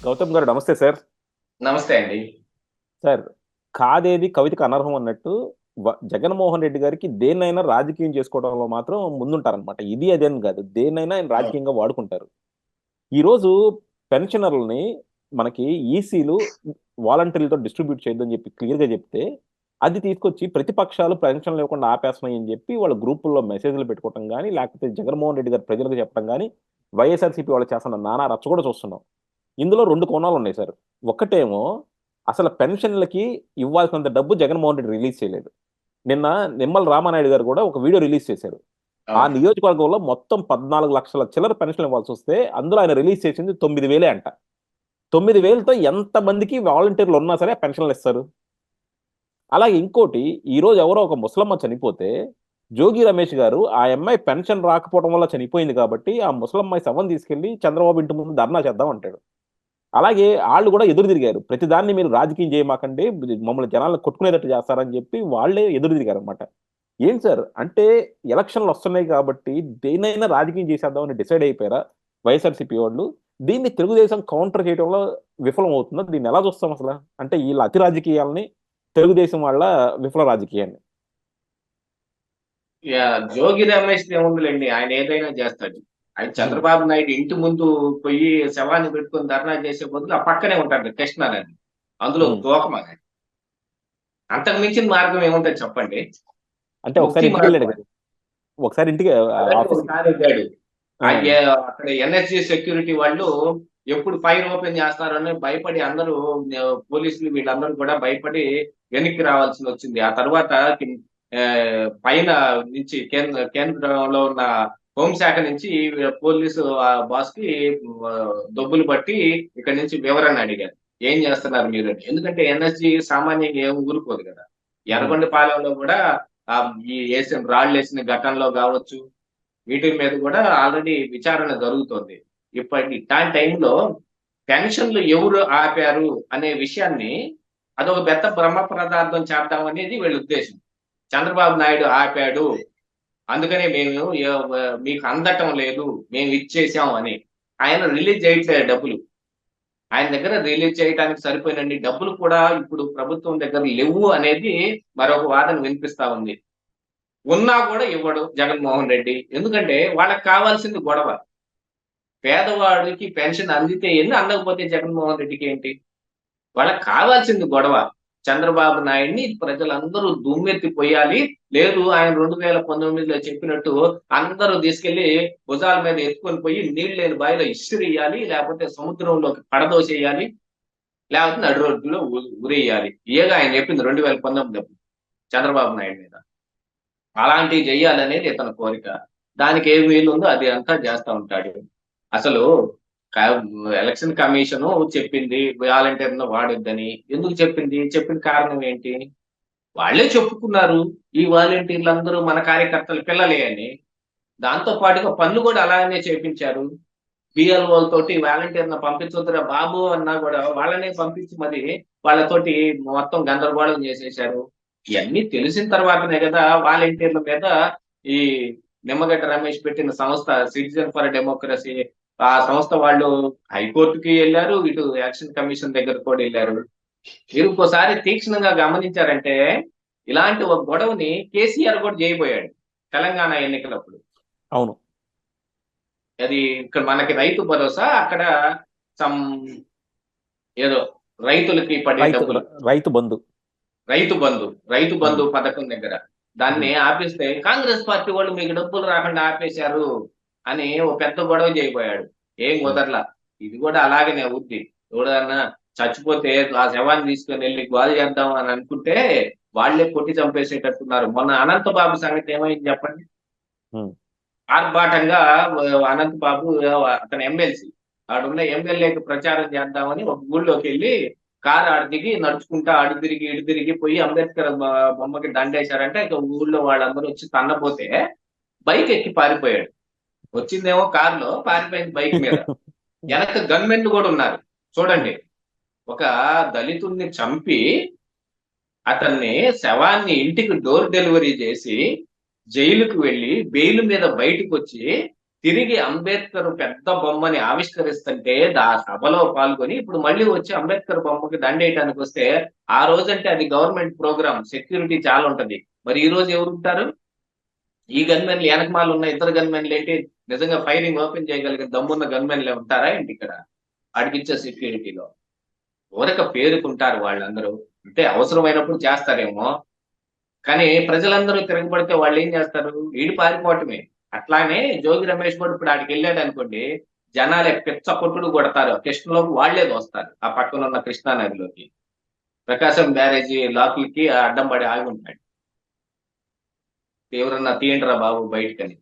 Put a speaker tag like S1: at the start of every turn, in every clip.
S1: గౌతమ్ గారు నమస్తే సార్.
S2: నమస్తే అండి.
S1: సార్, కాదేది కవితకు అనర్హం అన్నట్టు జగన్మోహన్ రెడ్డి గారికి దేన్నైనా రాజకీయం చేసుకోవడంలో మాత్రం ముందుంటారనమాట. ఇది అదేం కాదు, దేన్నైనా ఆయన
S2: అవును.
S1: రాజకీయంగా వాడుకుంటారు. ఈరోజు పెన్షనర్లని మనకి ఈసీలు వాలంటీర్లతో డిస్ట్రిబ్యూట్ చేయొద్దని చెప్పి క్లియర్గా చెప్తే, అది తీసుకొచ్చి ప్రతిపక్షాలు పెన్షన్ లేకుండా ఆపేస్తున్నాయి అని చెప్పి వాళ్ళ గ్రూపుల్లో మెసేజ్లు పెట్టుకోవటం కానీ, లేకపోతే జగన్మోహన్ రెడ్డి గారు ప్రజలకు చెప్పడం కానీ, వైఎస్ఆర్సీపీ వాళ్ళు చేస్తున్న నానా రచ్చ కూడా చూస్తున్నాం. ఇందులో రెండు కోణాలు ఉన్నాయి సార్. ఒకటేమో అసలు పెన్షన్లకి ఇవ్వాల్సినంత డబ్బు జగన్మోహన్ రెడ్డి రిలీజ్ చేయలేదు. నిన్న నిమ్మల రామానాయుడు గారు కూడా ఒక వీడియో రిలీజ్ చేశారు. ఆ
S2: అవును.
S1: నియోజకవర్గంలో మొత్తం 14 లక్షల చిల్లర పెన్షన్ ఇవ్వాల్సి వస్తే అందులో ఆయన రిలీజ్ చేసింది 9,000 అంట. 9,000తో ఎంతమందికి వాలంటీర్లు ఉన్నా సరే పెన్షన్లు ఇస్తారు? అలాగే ఇంకోటి, ఈ రోజు ఎవరో ఒక ముసలమ్మ చనిపోతే జోగి రమేష్ గారు ఆ అమ్మాయి పెన్షన్ రాకపోవడం వల్ల చనిపోయింది కాబట్టి ఆ ముసలమ్మాయి శవం తీసుకెళ్లి చంద్రబాబు ఇంటి ముందు ధర్నా చేద్దాం అంటాడు. అలాగే వాళ్ళు కూడా ఎదురు తిరిగారు. ప్రతిదాన్ని మీరు రాజకీయం చేయమాకండి, మమ్మల్ని జనాలను కొట్టుకునేటట్టు చేస్తారని చెప్పి వాళ్ళే ఎదురు తిరిగారు అనమాట. ఏంటి సార్ అంటే, ఎలక్షన్లు వస్తున్నాయి కాబట్టి దేనైనా రాజకీయం చేసేద్దామని డిసైడ్ అయిపోయారా వైఎస్ఆర్సీపీ వాళ్ళు? దీన్ని తెలుగుదేశం కౌంటర్ చేయడంలో విఫలం అవుతుందా? దీన్ని ఎలా చూస్తాం అసలు? అంటే వీళ్ళ అతి రాజకీయాలని, తెలుగుదేశం వాళ్ళ విఫల రాజకీయాన్ని.
S2: జోగి రమేష్ ఏముందిలేండి, ఆయన ఏదైనా చేస్తాడు. ఆయన
S1: ఉమ్,
S2: చంద్రబాబు నాయుడు ఇంటి ముందు పోయి శవాన్ని పెట్టుకొని ధర్నా చేసే బదులు ఆ పక్కనే ఉంటాడు కృష్ణా నది. అందులో
S1: ఉమ్.
S2: తోకమని అంతకు మించిన మార్గం ఏముంటుంది చెప్పండి.
S1: అంటే ఒకసారి
S2: ముక్తి
S1: ఇంటికి
S2: మార్గం
S1: వెళ్ళాడు
S2: అది.
S1: కదా, ఒకసారి ఇంటికి
S2: అలాగే
S1: ఆఫీస్.
S2: ఒకసారి వెళ్ళాడు. అక్కడ ఎన్ఎస్జి సెక్యూరిటీ వాళ్ళు ఎప్పుడు ఫైర్ ఓపెన్ చేస్తారని భయపడి అందరూ, పోలీసులు వీళ్ళందరూ కూడా భయపడి వెనక్కి రావాల్సి వచ్చింది. ఆ తర్వాత ఆ, పైన నుంచి కేంద్రంలో ఉన్న హోంశాఖ నుంచి పోలీసు బాస్ కి ఆ, దొబ్బులు పట్టి ఇక్కడ నుంచి వివరణ అడిగారు. ఏం చేస్తున్నారు మీరు అని. ఎందుకంటే ఎన్ఎస్జి సామాన్యంగా ఏం ఊరుకోదు కదా. ఎర్రగొండపాలెంలో కూడా ఆ, ఈ వేసిన రాళ్ళు వేసిన ఘటనలో కావచ్చు, వీటి మీద కూడా ఆల్రెడీ విచారణ జరుగుతోంది. ఇట్లాంటి టైంలో పెన్షన్లు ఎవరు ఆపారు అనే విషయాన్ని అదొక పెద్ద బ్రహ్మ పదార్థం చేద్దాం అనేది వీళ్ళ ఉద్దేశం. చంద్రబాబు నాయుడు ఆపాడు, అందుకనే మేము మీకు అందటం లేదు, మేము ఇచ్చేసాం అని. ఆయన రిలీజ్ చేయట్లేదు డబ్బులు. ఆయన దగ్గర రిలీజ్ చేయడానికి సరిపోయినండి డబ్బులు కూడా ఇప్పుడు ప్రభుత్వం దగ్గర లేవు అనేది మరొక వాదన వినిపిస్తా ఉంది. ఉన్నా కూడా ఇవ్వడు జగన్మోహన్ రెడ్డి. ఎందుకంటే వాళ్ళకి కావాల్సింది గొడవ. పేదవాడికి పెన్షన్ అందితే ఏంది, అందకపోతే జగన్మోహన్ రెడ్డికి ఏంటి? వాళ్ళకి కావాల్సింది గొడవ. చంద్రబాబు నాయుడిని ప్రజలందరూ దుమ్మెత్తి పొయ్యాలి. లేదు, ఆయన 2019లో చెప్పినట్టు అందరూ తీసుకెళ్లి భుజాల మీద ఎత్తుకొని పోయి నీళ్ళు లేని బావిలో ఇసిరేయాలి, లేకపోతే సముద్రంలోకి పడదోసేయాలి, లేకపోతే నడి రోడ్డులో ఉరేయాలి. ఏగా ఆయన చెప్పింది 2019 చంద్రబాబు నాయుడు మీద. అలాంటివి చెయ్యాలనేది ఇతని కోరిక. దానికి ఏం వీలుందో అది అంతా చేస్తా ఉంటాడు. అసలు క ఎలక్షన్ కమిషను చెప్పింది వాలంటీర్‌ను వాడొద్దని. ఎందుకు చెప్పింది? చెప్పిన కారణం ఏంటి? వాళ్ళే చెప్పుకున్నారు. ఈ వాలంటీర్‌లందరూ మన కార్యకర్తల పిల్లలే అని. దాంతో పాటుగా పనులు కూడా అలానే చేపించారు. బిఎల్ఓలతోటి వాలంటీర్‌ని పంపించొద్దురా బాబు అన్నా కూడా వాళ్ళనే పంపించి మరి వాళ్ళతోటి మొత్తం గందరగోళం చేసేశారు. ఇయన్నీ తెలిసిన తర్వాతనే కదా వాలంటీర్ల మీద ఈ నిమ్మగడ్డ రమేష్ పెట్టిన సంస్థ సిటిజన్ ఫర్ డెమోక్రసీ, ఆ సంస్థ వాళ్ళు హైకోర్టుకి ఎళ్లారు. ఇటు ఎలక్షన్ కమిషన్ దగ్గరికి కూడా ఎళ్లారు. మీరు ఇంకోసారి తీక్షణంగా గమనించారంటే ఇలాంటి ఒక గొడవని కేసీఆర్ కూడా చేయబోయాడు తెలంగాణ ఎన్నికలప్పుడు.
S1: అవును.
S2: అది ఇక్కడ మనకి రైతు భరోసా, అక్కడ సమ్ ఏదో రైతులకి పడే
S1: రైతు
S2: డబ్బులు.
S1: రైతు బంధు.
S2: రైతు బంధు
S1: ఉమ్,
S2: పథకం దగ్గర దాన్ని
S1: ఉమ్.
S2: ఆపేస్తే కాంగ్రెస్ పార్టీ వాళ్ళు మీకు డబ్బులు రాకుండా ఆపేశారు అని ఓ పెద్ద గొడవ చేయబోయాడు. ఏం
S1: ఉమ్.
S2: కుదరలా. ఇది కూడా అలాగనే అవుద్ది. ఎవడన్నా చచ్చిపోతే ఆ శవాన్ని తీసుకొని వెళ్ళి గోల చేద్దాం అని అనుకుంటే వాళ్ళే కొట్టి చంపేసేటట్టున్నారు. మొన్న అనంత బాబు సంగతి ఏమైంది చెప్పండి.
S1: ఉమ్.
S2: ఆర్భాటంగా అనంత్ బాబు, అతను ఎమ్మెల్సీ, ఆడున్న ఎమ్మెల్యేకి ప్రచారం చేద్దామని ఒక ఊళ్ళోకి వెళ్ళి కారు ఆడ దిగి నడుచుకుంటా అడు తిరిగి ఇటు తిరిగి పోయి అంబేద్కర్ బొమ్మకి దండేశారంటే ఇక ఊళ్ళో వాళ్ళందరూ వచ్చి తన్నపోతే బైక్ ఎక్కి పారిపోయాడు. వచ్చిందేమో కారులో, పారిపోయింది బైక్ మీద. వెనక గన్మెన్లు కూడా ఉన్నారు. చూడండి, ఒక దళితుణ్ణి చంపి అతన్ని శవాన్ని ఇంటికి డోర్ డెలివరీ చేసి జైలుకు వెళ్ళి బెయిల్ మీద బయటకు వచ్చి తిరిగి అంబేద్కర్ పెద్ద బొమ్మని ఆవిష్కరిస్తుంటే ఆ సభలో పాల్గొని ఇప్పుడు మళ్ళీ వచ్చి అంబేద్కర్ బొమ్మకి దండేయటానికి వస్తే, ఆ రోజంటే అది గవర్నమెంట్ ప్రోగ్రామ్, సెక్యూరిటీ చాలా ఉంటది. మరి ఈ రోజు ఎవరు ఉంటారు? ఈ గన్మెన్లు వెనకమాల ఉన్న ఇద్దరు గన్మెన్లు ఏంటి, నిజంగా ఫైరింగ్ ఓపెన్ చేయగలిగిన దమ్మున్న గన్మెన్లే ఉంటారా ఏంటి ఇక్కడ ఆడికిచ్చే సెక్యూరిటీలో? ఊరక పేరుకుంటారు వాళ్ళందరూ. అంటే అవసరమైనప్పుడు చేస్తారేమో, కానీ ప్రజలందరూ తిరగబడితే వాళ్ళు ఏం చేస్తారు? ఈడు పారిపోవటమే. అట్లానే జోగి రమేష్ కూడా ఇప్పుడు ఆడికి వెళ్ళాడు అనుకోండి, జనాలే పిచ్చ కొట్టుడు కొడతారు. కృష్ణలోకి వాళ్లే దోస్తారు ఆ పక్కన ఉన్న కృష్ణా నదిలోకి. ప్రకాశం బ్యారేజీ లాకులకి అడ్డం పడి ఆగి ఉంటాడు. ఎవరన్నా తీయండిరా బాబు బయటకని.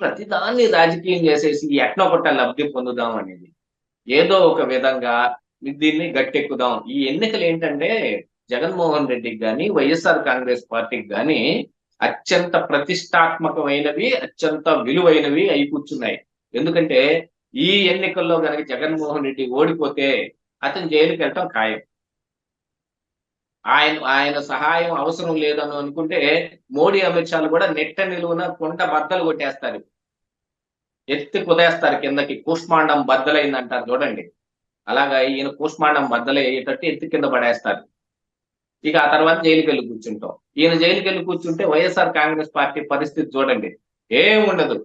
S2: ప్రతిదాన్ని రాజకీయం చేసేసి ఎట్నో కొట్ట లబ్ధి పొందుదాం అనేది. ఏదో ఒక విధంగా దీన్ని గట్టెక్కుదాం. ఈ ఎన్నికలు ఏంటంటే జగన్మోహన్ రెడ్డికి గాని, వైఎస్ఆర్ కాంగ్రెస్ పార్టీకి గాని అత్యంత ప్రతిష్టాత్మకమైనవి, అత్యంత విలువైనవి అయి కూర్చున్నాయి. ఎందుకంటే ఈ ఎన్నికల్లో గనక జగన్మోహన్ రెడ్డి ఓడిపోతే అతను జైలుకి వెళ్ళటం ఖాయం. ఆయన సహాయం అవసరం లేదని అనుకుంటే మోడీ, అమిత్ షాలు కూడా నెట్ట నిలువున కుండ బద్దలు కొట్టేస్తారు. ఎత్తి కుదేస్తారు కిందకి. కూష్మాండం బద్దలైందంటారు చూడండి. అలాగా ఈయన కూష్మాండం బద్దలయ్యేటట్టు ఎత్తి కింద పడేస్తారు. ఇక ఆ తర్వాత జైలుకెళ్ళి కూర్చుంటాం. ఈయన జైలుకెళ్ళి కూర్చుంటే వైఎస్ఆర్ కాంగ్రెస్ పార్టీ పరిస్థితి చూడండి. ఏముండదు.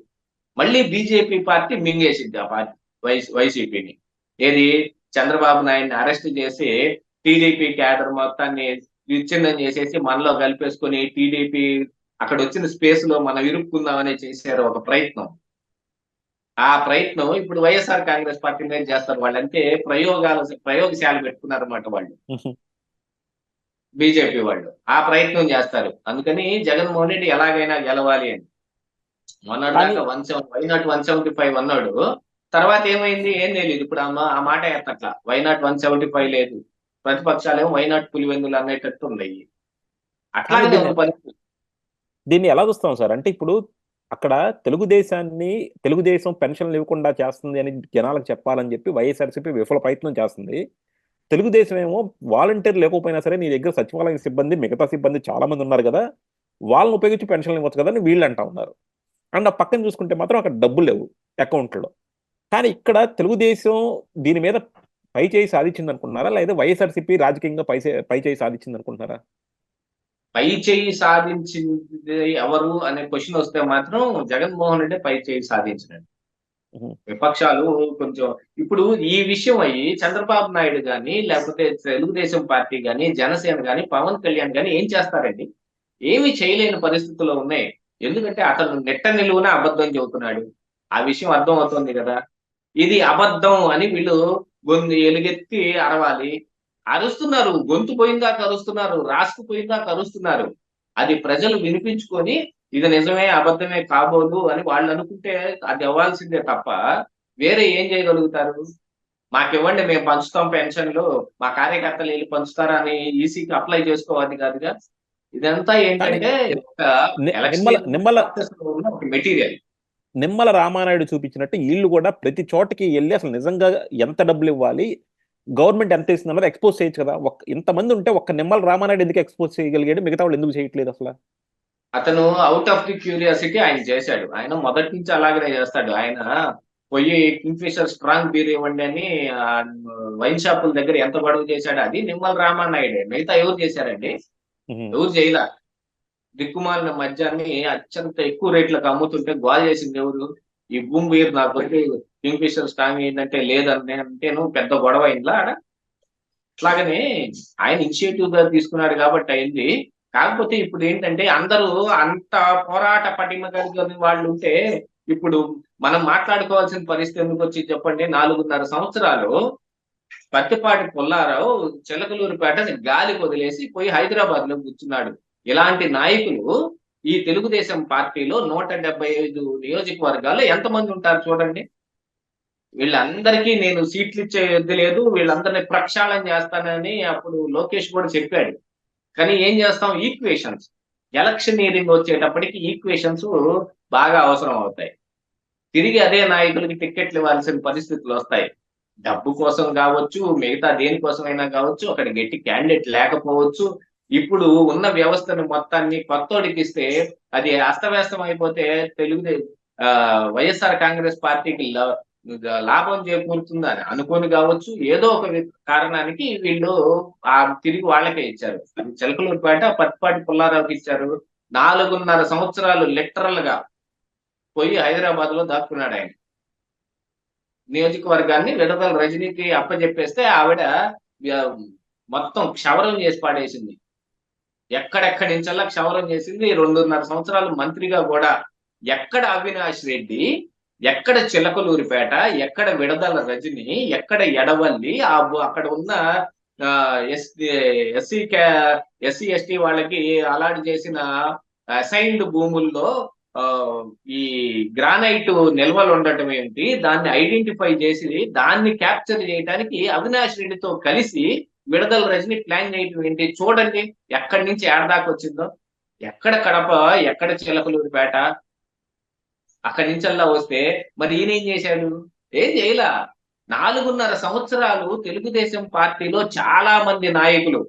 S2: మళ్ళీ బీజేపీ పార్టీ మింగేసిద్ది ఆ పార్టీ వైసీపీని. ఏది, చంద్రబాబు నాయుడిని అరెస్ట్ చేసి టీడీపీ క్యాడర్ మొత్తాన్ని విచ్ఛిన్నం చేసేసి మనలో కలిపేసుకొని టీడీపీ అక్కడ వచ్చిన స్పేస్ లో మనం ఇరుక్కుందామని చేశారు ఒక ప్రయత్నం. ఆ ప్రయత్నం ఇప్పుడు వైఎస్ఆర్ కాంగ్రెస్ పార్టీ మీద చేస్తారు. వాళ్ళు అంటే ప్రయోగశాల పెట్టుకున్నారన్నమాట వాళ్ళు, బీజేపీ వాళ్ళు. ఆ ప్రయత్నం చేస్తారు. అందుకని జగన్మోహన్ రెడ్డి ఎలాగైనా గెలవాలి అని మొన్నటిదాకా 175 175 అన్నాడు. తర్వాత ఏమైంది ఏం తెలియదు. ఇప్పుడు ఆ మాట ఎత్తట్లా. వైనాట్ 175 లేదు. ప్రతిపక్షాలేమో వైనాట్ పులివెందులు అనేటట్టు ఉన్నాయి. అట్లాగే ఒక పరిస్థితి.
S1: దీన్ని ఎలా చూస్తాం సార్? అంటే ఇప్పుడు అక్కడ తెలుగుదేశం పెన్షన్లు ఇవ్వకుండా చేస్తుంది అని జనాలకు చెప్పాలని చెప్పి వైఎస్ఆర్సీపీ విఫల ప్రయత్నం చేస్తుంది. తెలుగుదేశం ఏమో వాలంటీర్ లేకపోయినా సరే నీ దగ్గర సచివాలయ సిబ్బంది, మిగతా సిబ్బంది చాలా మంది ఉన్నారు కదా, వాళ్ళని ఉపయోగించి పెన్షన్లు ఇవ్వచ్చు కదా అని వీళ్ళు అంటా ఉన్నారు. అండ్ ఆ పక్కన చూసుకుంటే మాత్రం అక్కడ డబ్బులు లేవు అకౌంట్లో. కానీ ఇక్కడ తెలుగుదేశం దీని మీద పై చేయి సాధించింది అనుకుంటున్నారా, లేదా వైఎస్ఆర్సీపీ రాజకీయంగా పై చేయి సాధించింది అనుకుంటున్నారా?
S2: పై చేయి సాధించింది ఎవరు అనే క్వశ్చన్ వస్తే మాత్రం జగన్మోహన్ రెడ్డి పై చేయి సాధించినట్టు. విపక్షాలు కొంచెం ఇప్పుడు ఈ విషయం అయ్యి చంద్రబాబు నాయుడు గాని, లేకపోతే తెలుగుదేశం పార్టీ గాని, జనసేన గాని, పవన్ కళ్యాణ్ గాని ఏం చేస్తారండి? ఏమి చేయలేని పరిస్థితుల్లో ఉన్నాయి. ఎందుకంటే అతను నెట్ట నిలువున అబద్ధం చెబుతున్నాడు. ఆ విషయం అర్థం అవుతుంది కదా. ఇది అబద్ధం అని వీళ్ళు ఎలుగెత్తి అరవాలి. అరుస్తున్నారు. గొంతు పోయిందాక అరుస్తున్నారు. రాసుకుపోయిందాక అరుస్తున్నారు. అది ప్రజలు వినిపించుకొని ఇది నిజమే, అబద్ధమే కాబోదు అని వాళ్ళు అనుకుంటే అది అవ్వాల్సిందే తప్ప వేరే ఏం చేయగలుగుతారు? మాకివ్వండి, మేము పంచుతాం పెన్షన్లు, మా కార్యకర్తలు వెళ్ళి పంచుతారా అని ఈసీకి అప్లై చేసుకోవాలి కాదుగా. ఇదంతా ఏంటంటే ఒక ఎలక్షన్ మెటీరియల్.
S1: నిమ్మల రామానాయుడు చూపించినట్టు వీళ్ళు కూడా ప్రతి చోటకి వెళ్ళి అసలు నిజంగా ఎంత డబ్బులు ఇవ్వాలి, గవర్నమెంట్ ఎంత ఇస్తుంది అన్నది ఎక్స్పోజ్ చేయొచ్చు కదా. ఇంతమంది ఉంటే ఒక్క నిమ్మల రామానాయుడు ఎందుకు ఎక్స్పోజ్ చేయగలిగాడు, మిగతా వాళ్ళు ఎందుకు చేయట్లేదు అసలు?
S2: అతను అవుట్ ఆఫ్ ది క్యూరియాసిటీ ఆయన చేశాడు. ఆయన మొదటి నుంచి అలాగనే చేస్తాడు. ఆయన పోయి కింగ్ఫిషర్ స్ట్రాంగ్ బీర్ ఇవ్వండి అని వైన్ షాపుల దగ్గర ఎంత గొడవ చేశాడు, అది నిమ్మల రామానాయుడే. మిగతా ఎవరు చేశారండి? ఎవరు చేయలా. దిక్కుమాలిన మద్యాన్ని అత్యంత ఎక్కువ రేట్లకు అమ్ముతుంటే గోల్ చేసింది ఎవరు? ఈ బూమ్ బీర్ నాకు కింగ్ఫిషర్ స్ట్రాంగ్ ఏంటంటే లేదని అంటేను పెద్ద గొడవ అయిందా ఆడ. అట్లాగనే ఆయన ఇనిషియేటివ్ గా తీసుకున్నాడు కాబట్టి అయింది. కాకపోతే ఇప్పుడు ఏంటంటే అందరూ అంత పోరాట పటిమ కలిగిన వాళ్ళు ఉంటే ఇప్పుడు మనం మాట్లాడుకోవాల్సిన పరిస్థితి ఎందుకు వచ్చి చెప్పండి. 4.5 సంవత్సరాలు పత్తిపాటి పుల్లారావు చిలకలూరుపేట గాలి వదిలేసి పోయి హైదరాబాద్ లో కూర్చున్నాడు. ఇలాంటి నాయకులు ఈ తెలుగుదేశం పార్టీలో 175 నియోజకవర్గాల్లో ఎంతమంది ఉంటారు చూడండి. వీళ్ళందరికీ నేను సీట్లు ఇచ్చే యుద్ధి లేదు, వీళ్ళందరినీ ప్రక్షాళన చేస్తానని అప్పుడు లోకేష్ కూడా చెప్పాడు. కానీ ఏం చేస్తాం? ఈక్వేషన్స్, ఎలక్షనీరింగ్ వచ్చేటప్పటికి ఈక్వేషన్స్ బాగా అవసరం అవుతాయి. తిరిగి అదే నాయకులకి టిక్కెట్లు ఇవ్వాల్సిన పరిస్థితులు వస్తాయి. డబ్బు కోసం కావచ్చు, మిగతా దేనికోసమైనా కావచ్చు, అక్కడ గట్టి క్యాండిడేట్ లేకపోవచ్చు. ఇప్పుడు ఉన్న వ్యవస్థను మొత్తాన్ని కొత్తోడికి ఇస్తే అది అస్తవ్యస్తం అయిపోతే వైఎస్ఆర్ కాంగ్రెస్ పార్టీకి లాభం చేకూరుతుందని అనుకోని కావచ్చు, ఏదో ఒక కారణానికి వీళ్ళు తిరిగి వాళ్ళకే ఇచ్చారు. చిలకలూరిపేట పత్తిపాటి పుల్లారావుకి ఇచ్చారు. 4.5 సంవత్సరాలు లిటరల్ గా పోయి హైదరాబాద్ లో దాక్కున్నాడు ఆయన. నియోజకవర్గాన్ని విడదల రజనీకి అప్పచెప్పేస్తే ఆవిడ మొత్తం క్షవరం చేసి పాడేసింది. ఎక్కడెక్కడి నుంచల్లా క్షవరం చేసింది. 2.5 సంవత్సరాలు మంత్రిగా కూడా ఎక్కడ అవినాష్ రెడ్డి, ఎక్కడ చిలకలూరిపేట, ఎక్కడ విడదల రజని, ఎక్కడ ఎడవల్లి, అక్కడ ఉన్న ఎస్సీ ఎస్టీ వాళ్ళకి అలాట్ చేసిన అసైన్డ్ భూముల్లో ఈ గ్రానైట్ నిల్వలు ఉండటం ఏంటి, దాన్ని ఐడెంటిఫై చేసి దాన్ని క్యాప్చర్ చేయడానికి అవినాష్ రెడ్డితో కలిసి విడదల రజని ప్లాన్ చేయటం ఏంటి? చూడండి ఎక్కడి నుంచి ఏడదాకా వచ్చిందో. ఎక్కడ కడప, ఎక్కడ చిలకలూరిపేట, అక్కడి నుంచల్లా వస్తే మరి ఈయన ఏం చేశాడు? ఏం చేయలా. 4.5 సంవత్సరాలు తెలుగుదేశం పార్టీలో చాలా మంది నాయకులు,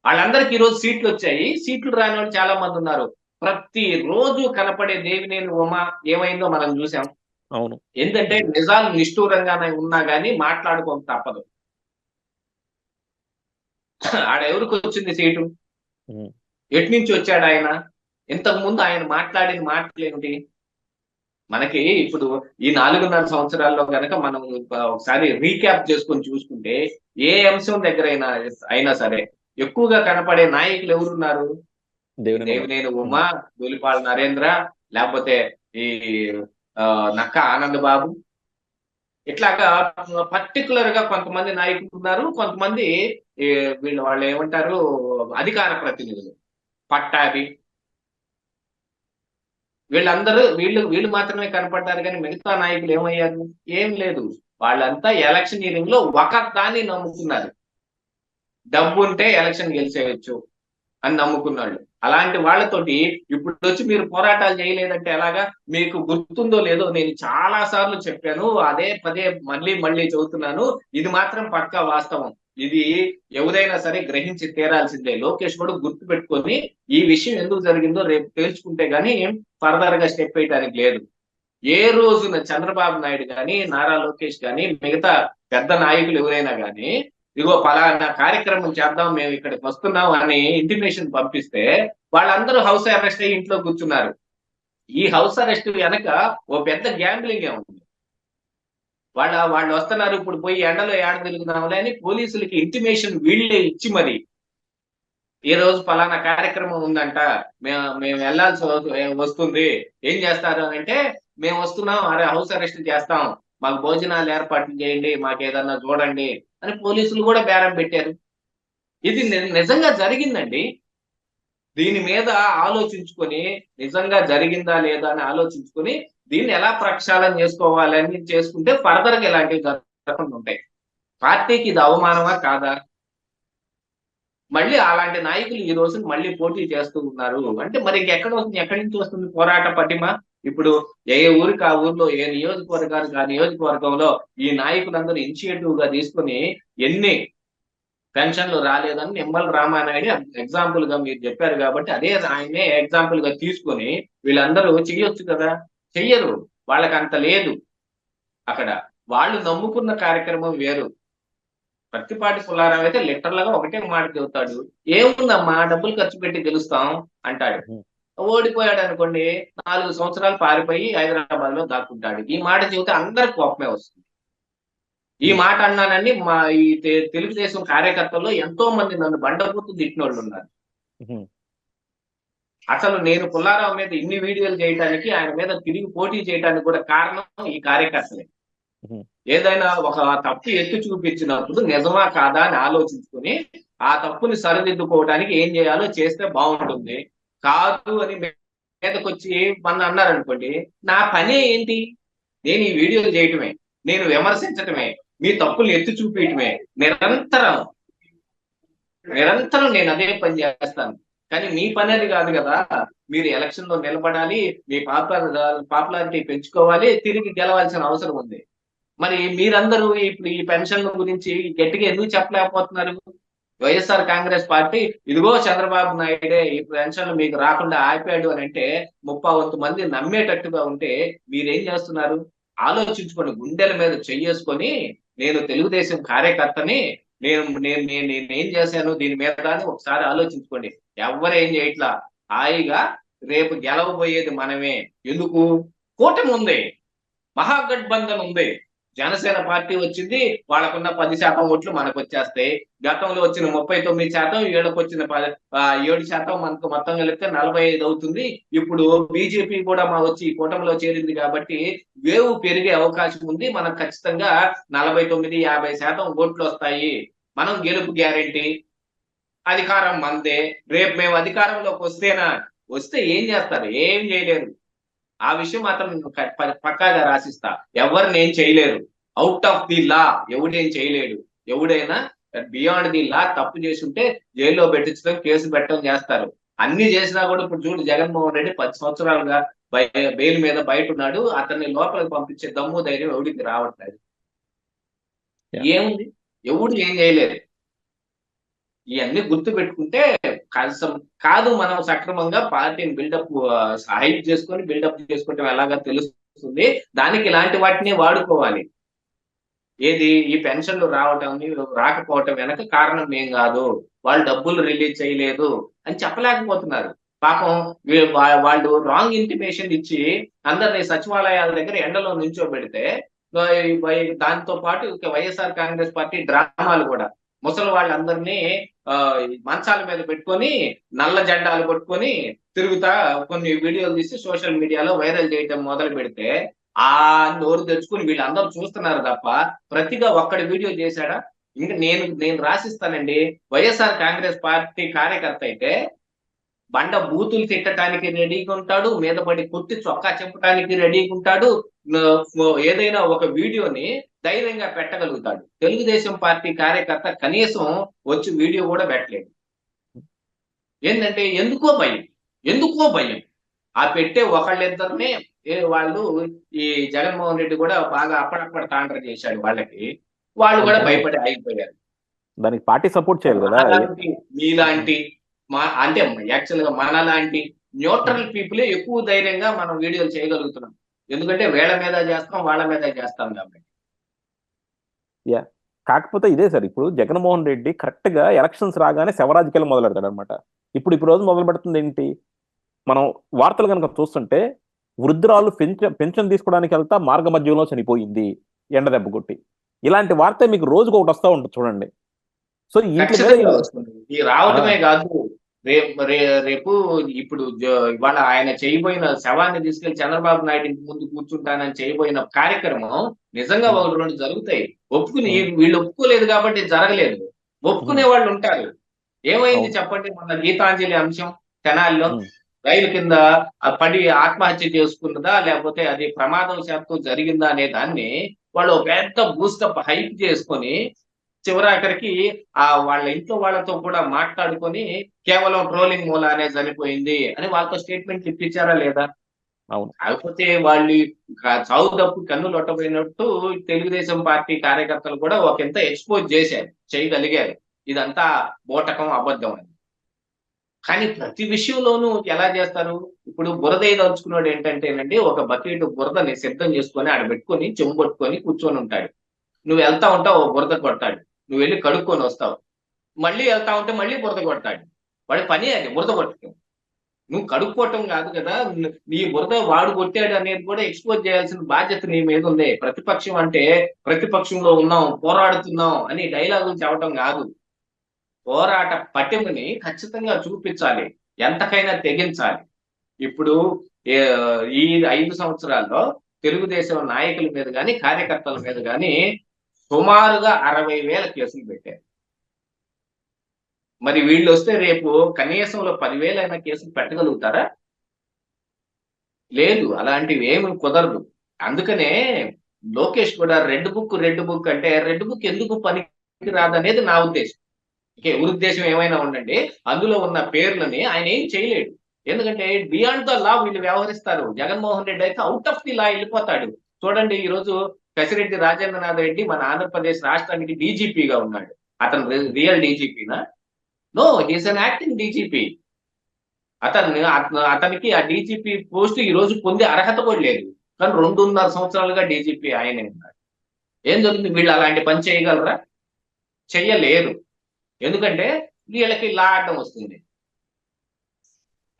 S2: వాళ్ళందరికీ ఈరోజు సీట్లు వచ్చాయి. సీట్లు రాని వాళ్ళు చాలా మంది ఉన్నారు. ప్రతి రోజు కనపడే దేవినేని ఉమ ఏమైందో మనం చూసాం.
S1: అవును.
S2: ఎందుకంటే నిజాలు నిష్ఠూరంగానే ఉన్నా గానీ మాట్లాడుకోక తప్పదు. ఆడెవరికి వచ్చింది సీటు? ఎటు నుంచి వచ్చాడు ఆయన? ఇంతకు ముందు ఆయన మాట్లాడిన మాటలేమిటి? మనకి ఇప్పుడు ఈ 4.5 సంవత్సరాల్లో కనుక మనం ఒకసారి రీక్యాప్ చేసుకొని చూసుకుంటే, ఏ అంశం దగ్గర అయినా సరే ఎక్కువగా కనపడే నాయకులు ఎవరున్నారు? దేవినేని ఉమ, దొలిపాల నరేంద్ర, లేకపోతే ఈ నక్క ఆనంద్ బాబు, ఇట్లాగా పర్టికులర్ గా కొంతమంది నాయకులు ఉన్నారు. కొంతమంది వాళ్ళు ఏమంటారు, అధికార ప్రతినిధులు, పట్టాభి, వీళ్ళు మాత్రమే కనపడ్డారు. కానీ మిగతా నాయకులు ఏమయ్యారు? ఏం లేదు. వాళ్ళంతా ఎలక్షనీరింగ్ లో ఒక దాన్ని నమ్ముకున్నారు. డబ్బు ఉంటే ఎలక్షన్ గెలిచేయచ్చు అని నమ్ముకున్నాళ్ళు. అలాంటి వాళ్ళతోటి ఇప్పుడు వచ్చి మీరు పోరాటాలు చేయలేదంటే ఎలాగా? మీకు గుర్తుందో లేదో, నేను చాలా సార్లు చెప్పాను, అదే పదే మళ్ళీ చెబుతున్నాను. ఇది మాత్రం పక్కా వాస్తవం. ఇది ఎవరైనా సరే గ్రహించి తీరాల్సిందే. లోకేష్ కూడా గుర్తు పెట్టుకొని ఈ విషయం ఎందుకు జరిగిందో రేపు తేల్చుకుంటే గానీ ఫర్దర్ గా స్టెప్ వేయడానికి లేదు. ఏ రోజున చంద్రబాబు నాయుడు కానీ, నారా లోకేష్ కానీ, మిగతా పెద్ద నాయకులు ఎవరైనా కానీ ఇదిగో పలానా కార్యక్రమం చేద్దాం, మేము ఇక్కడికి వస్తున్నాం అని ఇంటిమేషన్ పంపిస్తే వాళ్ళందరూ హౌస్ అరెస్ట్ అయ్యి ఇంట్లో కూర్చున్నారు. ఈ హౌస్ అరెస్ట్ వెనక ఓ పెద్ద గ్యాంబ్లింగ్ ఉంది. వాళ్ళు వస్తున్నారు, ఇప్పుడు పోయి ఎండలో ఏడ తిరుగుదాంలే అని పోలీసులకి ఇంటిమేషన్ వీళ్ళే ఇచ్చి మరి ఈ రోజు పలానా కార్యక్రమం ఉందంట, మేము వెళ్లాల్సి వస్తుంది, ఏం చేస్తారు అని అంటే, మేము వస్తున్నాం, అరే హౌస్ అరెస్ట్ చేస్తాం, మాకు భోజనాలు ఏర్పాట్లు చేయండి, మాకు ఏదన్నా చూడండి అని పోలీసులు కూడా బేరం పెట్టారు. ఇది నిజంగా జరిగిందండి. దీని మీద ఆలోచించుకొని, నిజంగా జరిగిందా లేదా అని ఆలోచించుకొని దీన్ని ఎలా ప్రక్షాళన చేసుకోవాలని చేసుకుంటే ఫర్దర్ గా ఇలాంటివి జరగకుండా ఉంటాయి. పార్టీకి ఇది అవమానమా కాదా? మళ్ళీ అలాంటి నాయకులు ఈ రోజు మళ్ళీ పోటీ చేస్తూ ఉన్నారు అంటే మరి ఇంకెక్కడ వస్తుంది? ఎక్కడి నుంచి వస్తుంది పోరాట పటిమ? ఇప్పుడు ఏ ఊరికి ఆ ఊర్లో, ఏ నియోజకవర్గానికి ఆ నియోజకవర్గంలో ఈ నాయకులందరూ ఇనిషియేటివ్ గా తీసుకుని ఎన్ని పెన్షన్లు రాలేదని నిమ్మల రామానాయుడు ఎగ్జాంపుల్ గా మీరు చెప్పారు కాబట్టి అదే ఆయనే ఎగ్జాంపుల్ గా తీసుకొని వీళ్ళందరూ చెయ్యొచ్చు కదా. చెయ్యరు. వాళ్ళకి అంత లేదు. అక్కడ వాళ్ళు నమ్ముకున్న కార్యక్రమం వేరు. పత్తిపాటి పుల్లారావు అయితే లిటరల్ గా ఒకటే మాట చెబుతాడు, ఏముందమ్మా డబ్బులు ఖర్చు పెట్టి గెలుస్తాం అంటాడు. ఓడిపోయాడు అనుకోండి, 4 సంవత్సరాలు పారిపోయి హైదరాబాద్ లో దాక్కుంటాడు. ఈ మాట చెబితే అందరికి కోపమే వస్తుంది. ఈ మాట అన్నానని మా ఈ తెలుగుదేశం కార్యకర్తల్లో ఎంతో మంది నన్ను బండబూతు తిట్టినోళ్ళు ఉన్నారు. అసలు నేను పుల్లారావు మీద ఇన్ని వీడియోలు చేయడానికి, ఆయన మీద తిరిగి పోటీ చేయడానికి కూడా కారణం ఈ కార్యకర్తలే. ఏదైనా ఒక తప్పు ఎత్తి చూపించినప్పుడు నిజమా కాదా అని ఆలోచించుకొని ఆ తప్పుని సరిదిద్దుకోవడానికి ఏం చేయాలో చేస్తే బాగుంటుంది. కాదు అని మీదకొచ్చి మన అన్నారనుకోండి, నా పనే ఏంటి? నేను ఈ వీడియోలు చేయటమే, నేను విమర్శించటమే, మీ తప్పులు ఎత్తి చూపించటమే. నిరంతరం నేను అదే పని చేస్తాను. కానీ మీ పని అది కాదు కదా. మీరు ఎలక్షన్ లో నిలబడాలి, మీ పాపులారిటీ పెంచుకోవాలి, తిరిగి గెలవాల్సిన అవసరం ఉంది. మరి మీరందరూ ఇప్పుడు ఈ పెన్షన్ల గురించి గట్టిగా ఎందుకు చెప్పలేకపోతున్నారు? వైఎస్ఆర్ కాంగ్రెస్ పార్టీ ఇదిగో చంద్రబాబు నాయుడే ఈ పెన్షన్లు మీకు రాకుండా ఆపాడు అని అంటే 30,000 మంది నమ్మేటట్టుగా ఉంటే మీరేం చేస్తున్నారు? ఆలోచించుకోండి. గుండెల మీద చెయ్యేసుకొని నేను తెలుగుదేశం కార్యకర్తని, నేనేం చేశాను దీని మీద అని ఒకసారి ఆలోచించుకోండి. ఎవ్వరేం చేయట్లా. హాయిగా రేపు గెలవబోయేది మనమే. ఎందుకు? కూటమి ఉంది, మహాగఠబంధన్ ఉంది. జనసేన పార్టీ వచ్చింది, వాళ్ళకున్న 10% ఓట్లు మనకు వచ్చేస్తాయి. గతంలో వచ్చిన 39%, వీళ్ళకి వచ్చిన 7% మనకు మొత్తం కలిపితే 45 అవుతుంది. ఇప్పుడు బీజేపీ కూడా వచ్చి కూటమిలో చేరింది కాబట్టి వేవ్ పెరిగే అవకాశం ఉంది. మనకు ఖచ్చితంగా 49-50% ఓట్లు వస్తాయి. మనం గెలుపు గ్యారెంటీ. అధికారం మందే. రేపు మేము అధికారంలోకి వస్తే ఏం చేస్తారు? ఏం చేయలేరు. ఆ విషయం మాత్రం నేను పక్కాగా రాసిస్తా. ఎవరిని ఏం చేయలేరు. అవుట్ ఆఫ్ ది లా ఎవడేం చేయలేడు. ఎవడైనా బియాండ్ ది లా తప్పు చేసి ఉంటే జైల్లో పెట్టించడం, కేసు పెట్టడం చేస్తారు. అన్ని చేసినా కూడా ఇప్పుడు చూడు, జగన్మోహన్ రెడ్డి 10 సంవత్సరాలుగా బెయిల్ మీద బయట ఉన్నాడు. అతన్ని లోపలికి పంపించే దమ్ము ధైర్యం ఎవడికి రావట్లేదు. ఏముంది? ఎవడు ఏం చేయలేదు. ఇవన్నీ గుర్తు పెట్టుకుంటే కాదు, మనం సక్రమంగా పార్టీని హైప్ చేసుకొని బిల్డప్ చేసుకోవటం ఎలాగా తెలుస్తుంది. దానికి ఇలాంటి వాటిని వాడుకోవాలి. ఏది? ఈ పెన్షన్లు రాకపోవటం వెనక కారణం ఏం కాదు, వాళ్ళు డబ్బులు రిలీజ్ చేయలేదు అని చెప్పలేకపోతున్నారు. పాపం వాళ్ళు రాంగ్ ఇంటిమేషన్ ఇచ్చి అందరినీ సచివాలయాల దగ్గర ఎండలో నుంచోబెడితే దాంతో పాటు వైఎస్ఆర్ కాంగ్రెస్ పార్టీ డ్రామాలు కూడా ముసలి వాళ్ళందరినీ మంచాల మీద పెట్టుకొని నల్ల జెండాలు పట్టుకొని తిరుగుతా కొన్ని వీడియోలు తీసి సోషల్ మీడియాలో వైరల్ చేయటం మొదలు పెడితే ఆ నోరు తెచ్చుకుని వీళ్ళందరూ చూస్తున్నారు తప్ప ప్రతిగా ఒక్కడి వీడియో చేశాడా? ఇంకా నేను రాసిస్తానండి. వైఎస్ఆర్ కాంగ్రెస్ పార్టీ కార్యకర్త అయితే బండ బూతులు తిట్టడానికి రెడీగా ఉంటాడు, మీద పడి కొట్టి చొక్కా చెప్పడానికి రెడీగా ఉంటాడు. ఏదైనా ఒక వీడియోని ధైర్యంగా పెట్టగలుగుతాడు. తెలుగుదేశం పార్టీ కార్యకర్త కనీసం వచ్చి వీడియో కూడా పెట్టలేదు. ఏంటంటే ఎందుకో భయం. ఆ పెట్టే ఒకళ్ళిద్దరినే వాళ్ళు ఈ జగన్మోహన్ రెడ్డి కూడా బాగా అప్పడప్పటి తాండ్ర చేశాడు వాళ్ళకి. వాళ్ళు కూడా భయపడి ఆగిపోయారు.
S1: దానికి పార్టీ సపోర్ట్ చేయాలి కదా.
S2: మీలాంటి అంటే యాక్చువల్ గా మనలాంటి న్యూట్రల్ పీపులే ఎక్కువ ధైర్యంగా మనం వీడియోలు చేయగలుగుతున్నాం. ఎందుకంటే వీళ్ళ మీద చేస్తాం, వాళ్ళ మీద చేస్తాం కాబట్టి.
S1: కాకపోతే ఇదే సార్, ఇప్పుడు జగన్మోహన్ రెడ్డి కరెక్ట్ గా ఎలక్షన్స్ రాగానే శవరాజకీయాలు మొదలు పెడతాడు అనమాట. ఇప్పుడు రోజు మొదలు పెడుతుంది ఏంటి? మనం వార్తలు కనుక చూస్తుంటే వృద్ధురాలు పెన్షన్ తీసుకోవడానికి వెళ్తా మార్గ మధ్యంలో చనిపోయింది ఎండ దెబ్బ కొట్టి. ఇలాంటి వార్త మీకు రోజుకు ఒకటి వస్తూ ఉంటుంది చూడండి. సో
S2: ఈ రావటమే కాదు, రేపు ఇప్పుడు ఇవాళ ఆయన చేయబోయిన శవాన్ని తీసుకెళ్లి చంద్రబాబు నాయుడు ఇంటి ముందు కూర్చుంటానని చేయబోయిన కార్యక్రమం నిజంగా 1-2 జరుగుతాయి. వీళ్ళు ఒప్పుకోలేదు కాబట్టి జరగలేదు. ఒప్పుకునే వాళ్ళు ఉంటారు. ఏమైంది చెప్పండి? మన గీతాంజలి అంశం తెనాలిలో రైలు కింద పడి ఆత్మహత్య చేసుకున్నదా లేకపోతే అది ప్రమాదవశాత్తు జరిగిందా అనే దాన్ని వాళ్ళు పెద్ద బూస్టప్ హైప్ చేసుకొని చివరాఖరికి వాళ్ళ ఇంట్లో వాళ్ళతో కూడా మాట్లాడుకొని కేవలం ట్రోలింగ్ మూలానే చనిపోయింది అని వాళ్ళతో స్టేట్మెంట్ ఇప్పించారా లేదా? కాకపోతే వాళ్ళు చావు తప్పు కన్నులు ఒట్టపోయినట్టు తెలుగుదేశం పార్టీ కార్యకర్తలు కూడా ఒకంత ఎక్స్పోజ్ చేయగలిగారు. ఇదంతా బోటకం, అబద్ధం అని. కానీ ప్రతి విషయంలోనూ ఎలా చేస్తారు? ఇప్పుడు బురద దలుచుకున్నాడు ఏంటంటేనండి, ఒక బకెట్ బురదని సిద్ధం చేసుకొని ఆడ పెట్టుకొని చెంబు పట్టుకొని కూర్చొని ఉంటాడు. నువ్వు వెళ్తా ఉంటావు, బురద కొడతాడు. నువ్వు వెళ్ళి కడుక్కొని వస్తావు, మళ్ళీ వెళ్తా ఉంటే మళ్ళీ బురద కొడతాడు. వాడి పని అది బురద కొట్టడం. నువ్వు కడుక్కోవటం కాదు కదా, నీ బురద వాడు కొట్టాడు అనేది కూడా ఎక్స్పోజ్ చేయాల్సిన బాధ్యత నీ మీద ఉంది. ప్రతిపక్షం అంటే ప్రతిపక్షంలో ఉన్నాం, పోరాడుతున్నాం అని డైలాగులు చెప్పడం కాదు. పోరాట పటిమని ఖచ్చితంగా చూపించాలి, ఎంతకైనా తెగించాలి. ఇప్పుడు ఈ 5 సంవత్సరాల్లో తెలుగుదేశం నాయకుల మీద కానీ కార్యకర్తల మీద కానీ సుమారుగా 60,000 కేసులు పెట్టారు. మరి వీళ్ళు వస్తే రేపు కనీసంలో 10,000 అయినా కేసులు పెట్టగలుగుతారా? లేదు, అలాంటివి ఏమి కుదరదు. అందుకనే లోకేష్ కూడా రెడ్ బుక్ అంటే రెడ్ బుక్ ఎందుకు పనికి రాదనేది నా ఉద్దేశం. ఉద్దేశం ఏమైనా ఉండండి, అందులో ఉన్న పేర్లని ఆయన ఏం చేయలేడు. ఎందుకంటే బియాండ్ ద లా వీళ్ళు వ్యవహరిస్తారు. జగన్మోహన్ రెడ్డి అయితే అవుట్ ఆఫ్ ది లా వెళ్ళిపోతాడు. చూడండి, ఈ రోజు కసిరెడ్డి రాజేంద్రనాథ్ రెడ్డి మన ఆంధ్రప్రదేశ్ రాష్ట్రానికి డీజీపీగా ఉన్నాడు. అతను రియల్ డీజీపీనా? No, he's an acting DGP. అతనికి ఆ డీజీపీ పోస్ట్ ఈ రోజు పొందే అర్హత కూడా లేదు. కానీ 2.5 సంవత్సరాలుగా డీజీపీ ఆయనే ఉన్నారు. ఏం జరుగుతుంది? వీళ్ళు అలాంటి పని చేయగలరా? చెయ్యలేరు. ఎందుకంటే వీళ్ళకి లా అడ్డం వస్తుంది.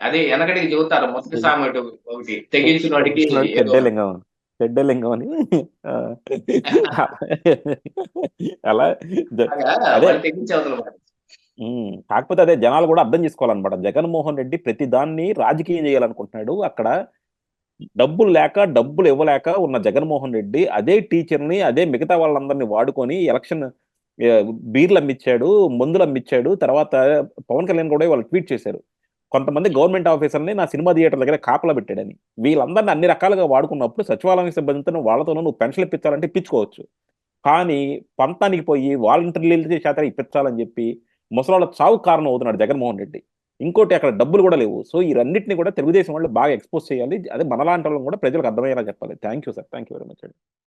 S2: అదే వెనకటికి చెబుతారు మొదటి సామెత ఒకటి, తెగించిన వాడికి ఏదో
S1: చెడ్డే లింగం, చెడ్డే లింగం అని. ఆ. అలా అదే.
S2: వాళ్ళు తెగించే అవతల వాడు.
S1: కాకపోతే అదే జనాలు కూడా అర్థం చేసుకోవాలన్నమాట. జగన్మోహన్ రెడ్డి ప్రతి దాన్ని రాజకీయం చేయాలనుకుంటున్నాడు. అక్కడ డబ్బులు లేక, డబ్బులు ఇవ్వలేక ఉన్న జగన్మోహన్ రెడ్డి అదే టీచర్ని, అదే మిగతా వాళ్ళందరినీ వాడుకొని ఎలక్షన్ బీర్లు అమ్మిచ్చాడు, మందులు అమ్మిచ్చాడు. తర్వాత పవన్ కళ్యాణ్ కూడా వాళ్ళు ట్వీట్ చేశారు, కొంతమంది గవర్నమెంట్ ఆఫీసర్ని నా సినిమా థియేటర్ దగ్గర కాపలా పెట్టాడని. వీళ్ళందరినీ అన్ని రకాలుగా వాడుకున్నప్పుడు సచివాలయం సిబ్బందితో వాళ్ళతోనూ నువ్వు పెన్షన్ ఇప్పించాలంటే ఇప్పించుకోవచ్చు. కానీ పంతానికి పోయి వాలంటీర్లు చేత ఇప్పించాలని చెప్పి ముసలాళ్ళ చావు కారణం అవుతున్నాడు జగన్మోహన్ రెడ్డి. ఇంకోటి అక్కడ డబ్బులు కూడా లేవు. సో ఈ రెండింటిని కూడా తెలుగుదేశం వాళ్ళు బాగా ఎక్స్పోజ్ చేయాలి. అదే మనలాంటి వాళ్ళని కూడా ప్రజలకు అర్థమయ్యేలా చెప్పాలి. Thank you sir, thank you very much.